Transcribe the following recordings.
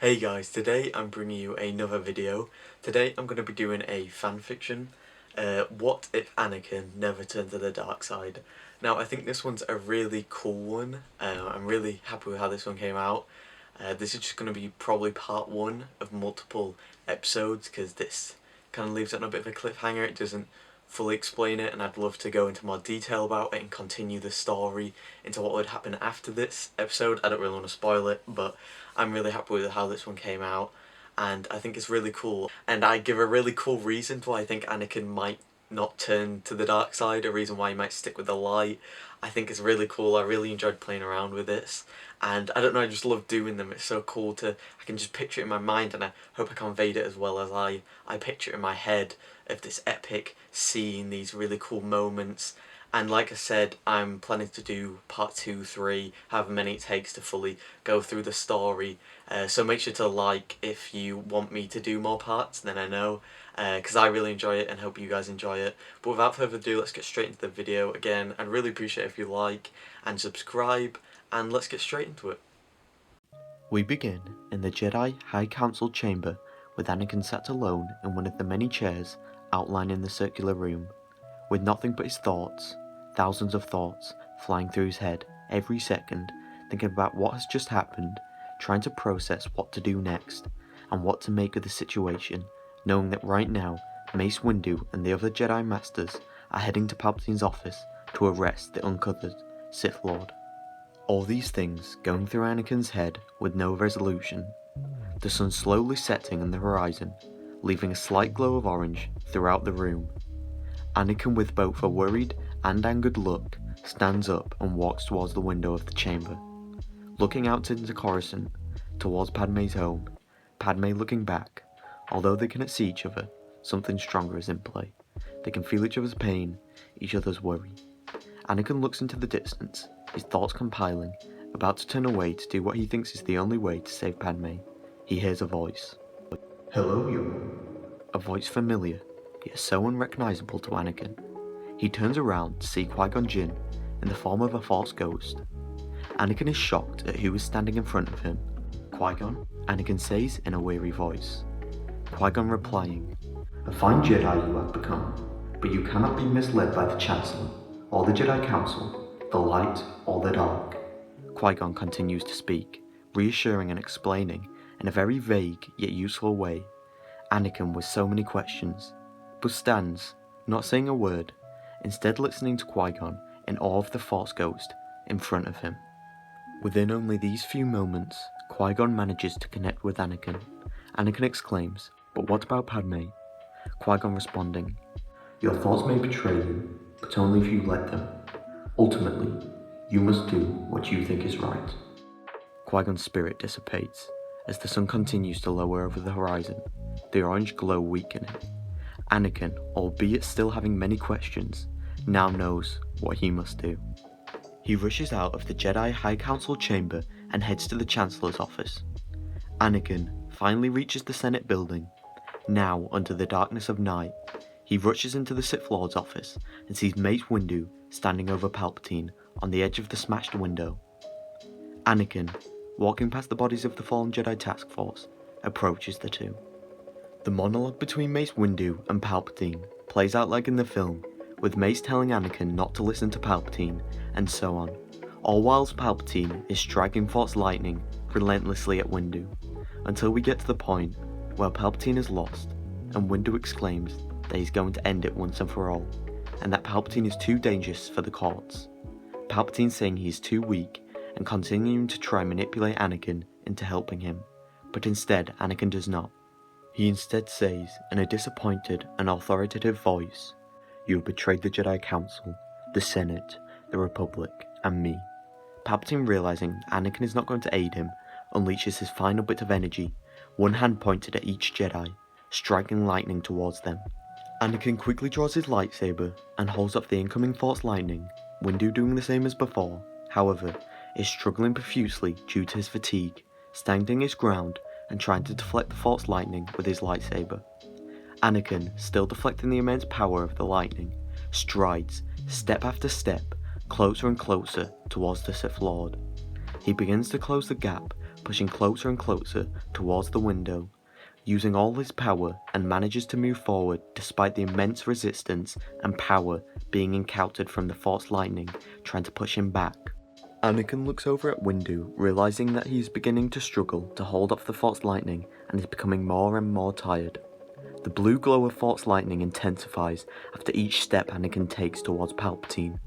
Hey guys, today I'm bringing you another video. Today I'm going to be doing a fanfiction. What if Anakin never turned to the dark side? Now I think this one's a really cool one. I'm really happy with how this one came out. This is just going to be probably part one of multiple episodes because this kind of leaves it on a bit of a cliffhanger. It doesn't fully explain it, and I'd love to go into more detail about it and continue the story into what would happen after this episode. I don't really want to spoil it, but I'm really happy with how this one came out, and I think it's really cool. And I give a really cool reason to why I think Anakin might not turn to the dark side, a reason why he might stick with the light. I think it's really cool. I really enjoyed playing around with this, and I don't know, I just love doing them. It's so cool I can just picture it in my mind, and I hope I conveyed it as well as I picture it in my head, of this epic scene, these really cool moments. And like I said, I'm planning to do part 2, 3, however many it takes to fully go through the story. So make sure to like if you want me to do more parts, then I know, because I really enjoy it and hope you guys enjoy it. But without further ado, let's get straight into the video. Again, I'd really appreciate if you like and subscribe, and let's get straight into it. We begin in the Jedi High Council chamber, with Anakin sat alone in one of the many chairs outlining the circular room, with nothing but his thoughts, thousands of thoughts flying through his head every second, thinking about what has just happened, trying to process what to do next, and what to make of the situation, knowing that right now Mace Windu and the other Jedi Masters are heading to Palpatine's office to arrest the uncovered Sith Lord. All these things going through Anakin's head with no resolution. The sun slowly setting on the horizon, leaving a slight glow of orange throughout the room. Anakin, with both a worried and angered look, stands up and walks towards the window of the chamber, looking out into Coruscant, towards Padme's home. Padme looking back. Although they cannot see each other, something stronger is in play. They can feel each other's pain, each other's worry. Anakin looks into the distance, his thoughts compiling, about to turn away to do what he thinks is the only way to save Padme. He hears a voice. Hello, young. A voice familiar, yet so unrecognizable to Anakin. He turns around to see Qui-Gon Jinn in the form of a Force ghost. Anakin is shocked at who is standing in front of him. Qui-Gon? Anakin says in a weary voice. Qui-Gon replying, A fine Jedi you have become, but you cannot be misled by the Chancellor, or the Jedi Council, the light or the dark. Qui-Gon continues to speak, reassuring and explaining in a very vague yet useful way. Anakin with so many questions, but stands, not saying a word, instead listening to Qui-Gon in awe of the Force ghost in front of him. Within only these few moments, Qui-Gon manages to connect with Anakin. Anakin exclaims, But what about Padme? Qui-Gon responding, Your thoughts may betray you, but only if you let them. Ultimately, you must do what you think is right. Qui-Gon's spirit dissipates as the sun continues to lower over the horizon, the orange glow weakening. Anakin, albeit still having many questions, now knows what he must do. He rushes out of the Jedi High Council chamber and heads to the Chancellor's office. Anakin finally reaches the Senate building. Now, under the darkness of night, he rushes into the Sith Lord's office and sees Mace Windu standing over Palpatine on the edge of the smashed window. Anakin, walking past the bodies of the fallen Jedi task force, approaches the two. The monologue between Mace Windu and Palpatine plays out like in the film, with Mace telling Anakin not to listen to Palpatine, and so on, all whilst Palpatine is striking Force lightning relentlessly at Windu, until we get to the point where Palpatine is lost, and Windu exclaims that he's going to end it once and for all, and that Palpatine is too dangerous for the courts. Palpatine saying he is too weak, and continuing to try and manipulate Anakin into helping him, but instead Anakin does not. He instead says, in a disappointed and authoritative voice, You have betrayed the Jedi Council, the Senate, the Republic, and me. Palpatine, realizing Anakin is not going to aid him, unleashes his final bit of energy, one hand pointed at each Jedi, striking lightning towards them. Anakin quickly draws his lightsaber and holds off the incoming Force lightning, Windu doing the same as before, however, is struggling profusely due to his fatigue, standing his ground and trying to deflect the Force lightning with his lightsaber. Anakin, still deflecting the immense power of the lightning, strides, step after step, closer and closer towards the Sith Lord. He begins to close the gap, pushing closer and closer towards the window, using all his power, and manages to move forward despite the immense resistance and power being encountered from the Force lightning trying to push him back. Anakin looks over at Windu, realizing that he is beginning to struggle to hold off the Force lightning and is becoming more and more tired. The blue glow of Force lightning intensifies after each step Anakin takes towards Palpatine.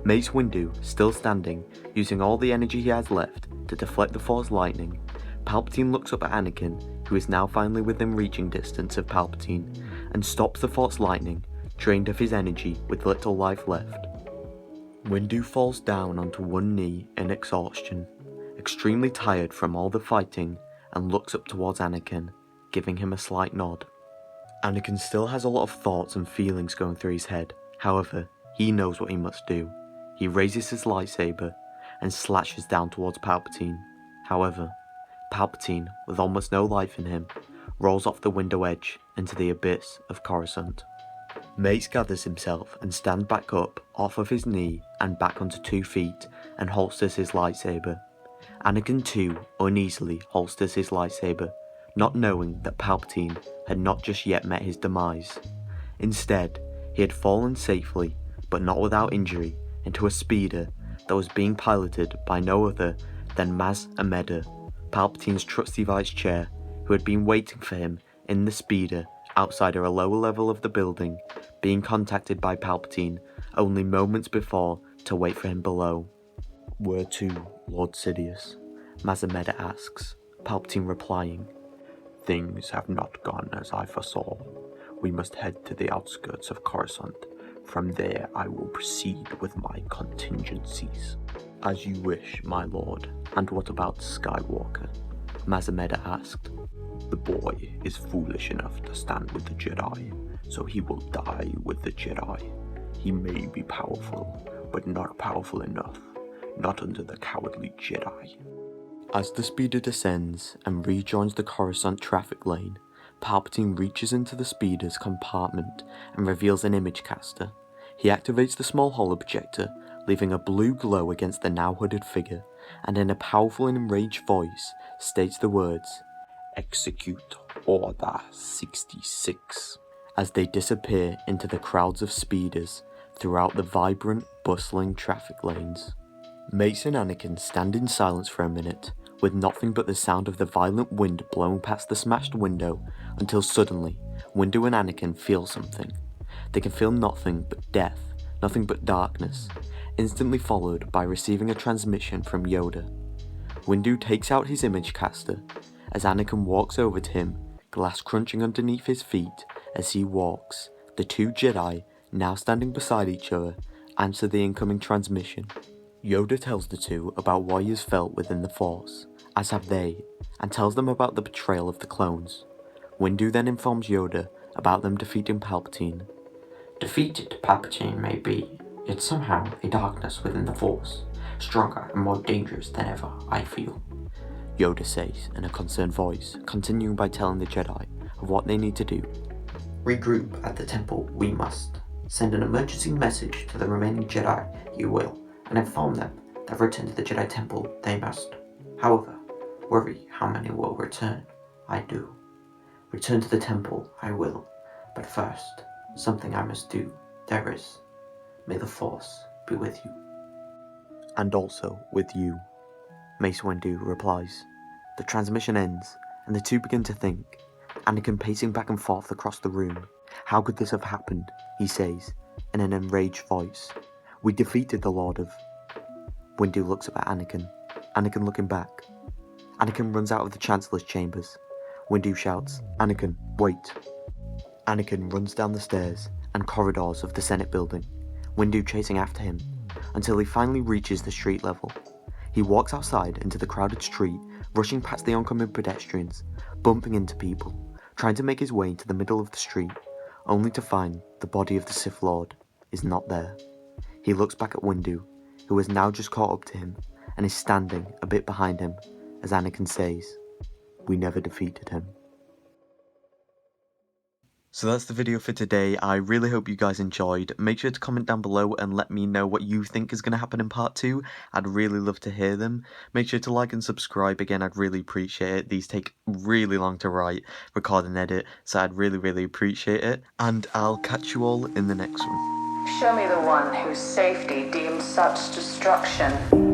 Mace Windu, still standing, using all the energy he has left to deflect the Force lightning, Palpatine looks up at Anakin, who is now finally within reaching distance of Palpatine, and stops the Force lightning, drained of his energy with little life left. Windu falls down onto one knee in exhaustion, extremely tired from all the fighting, and looks up towards Anakin, giving him a slight nod. Anakin still has a lot of thoughts and feelings going through his head, however, he knows what he must do. He raises his lightsaber and slashes down towards Palpatine. However, Palpatine, with almost no life in him, rolls off the window edge into the abyss of Coruscant. Mace gathers himself and stands back up off of his knee and back onto 2 feet and holsters his lightsaber. Anakin too uneasily holsters his lightsaber, not knowing that Palpatine had not just yet met his demise. Instead, he had fallen safely, but not without injury, into a speeder that was being piloted by no other than Maz Amedda, Palpatine's trusty vice chair, who had been waiting for him in the speeder outside a lower level of the building, being contacted by Palpatine only moments before to wait for him below. "Where to, Lord Sidious?" Maz Amedda asks, Palpatine replying, "Things have not gone as I foresaw. We must head to the outskirts of Coruscant. From there I will proceed with my contingencies." "As you wish, my lord. And what about Skywalker?" Maz Amedda asked. "The boy is foolish enough to stand with the Jedi, so he will die with the Jedi. He may be powerful, but not powerful enough. Not under the cowardly Jedi." As the speeder descends and rejoins the Coruscant traffic lane, Palpatine reaches into the speeder's compartment and reveals an image caster. He activates the small holo projector, leaving a blue glow against the now hooded figure, and in a powerful and enraged voice states the words, "Execute Order 66, as they disappear into the crowds of speeders throughout the vibrant, bustling traffic lanes. Mace and Anakin stand in silence for a minute, with nothing but the sound of the violent wind blowing past the smashed window, until suddenly, Windu and Anakin feel something. They can feel nothing but death, nothing but darkness, instantly followed by receiving a transmission from Yoda. Windu takes out his image caster, as Anakin walks over to him, glass crunching underneath his feet as he walks. The 2 Jedi, now standing beside each other, answer the incoming transmission. Yoda tells the 2 about what he has felt within the Force, as have they, and tells them about the betrayal of the clones. Windu then informs Yoda about them defeating Palpatine. "Defeated Palpatine may be, yet somehow a darkness within the Force, stronger and more dangerous than ever, I feel," Yoda says in a concerned voice, continuing by telling the Jedi of what they need to do. "Regroup at the temple, we must. Send an emergency message to the remaining Jedi, you will, and inform them that return to the Jedi Temple they must. However, worry how many will return. I do. Return to the temple, I will. But first, something I must do, there is. May the Force be with you." "And also with you," Mace Windu replies. The transmission ends, and the 2 begin to think. Anakin pacing back and forth across the room. "How could this have happened?" he says, in an enraged voice. "We defeated the Lord of..." Windu looks up at Anakin, Anakin looking back. Anakin runs out of the Chancellor's chambers. Windu shouts, "Anakin, wait." Anakin runs down the stairs and corridors of the Senate building, Windu chasing after him, until he finally reaches the street level. He walks outside into the crowded street, rushing past the oncoming pedestrians, bumping into people, trying to make his way into the middle of the street, only to find the body of the Sith Lord is not there. He looks back at Windu, who has now just caught up to him, and is standing a bit behind him, as Anakin says, "We never defeated him." So that's the video for today. I really hope you guys enjoyed. Make sure to comment down below and let me know what you think is going to happen in part 2. I'd really love to hear them. Make sure to like and subscribe again, I'd really appreciate it. These take really long to write, record and edit, so I'd really appreciate it. And I'll catch you all in the next one. Show me the one whose safety deems such destruction.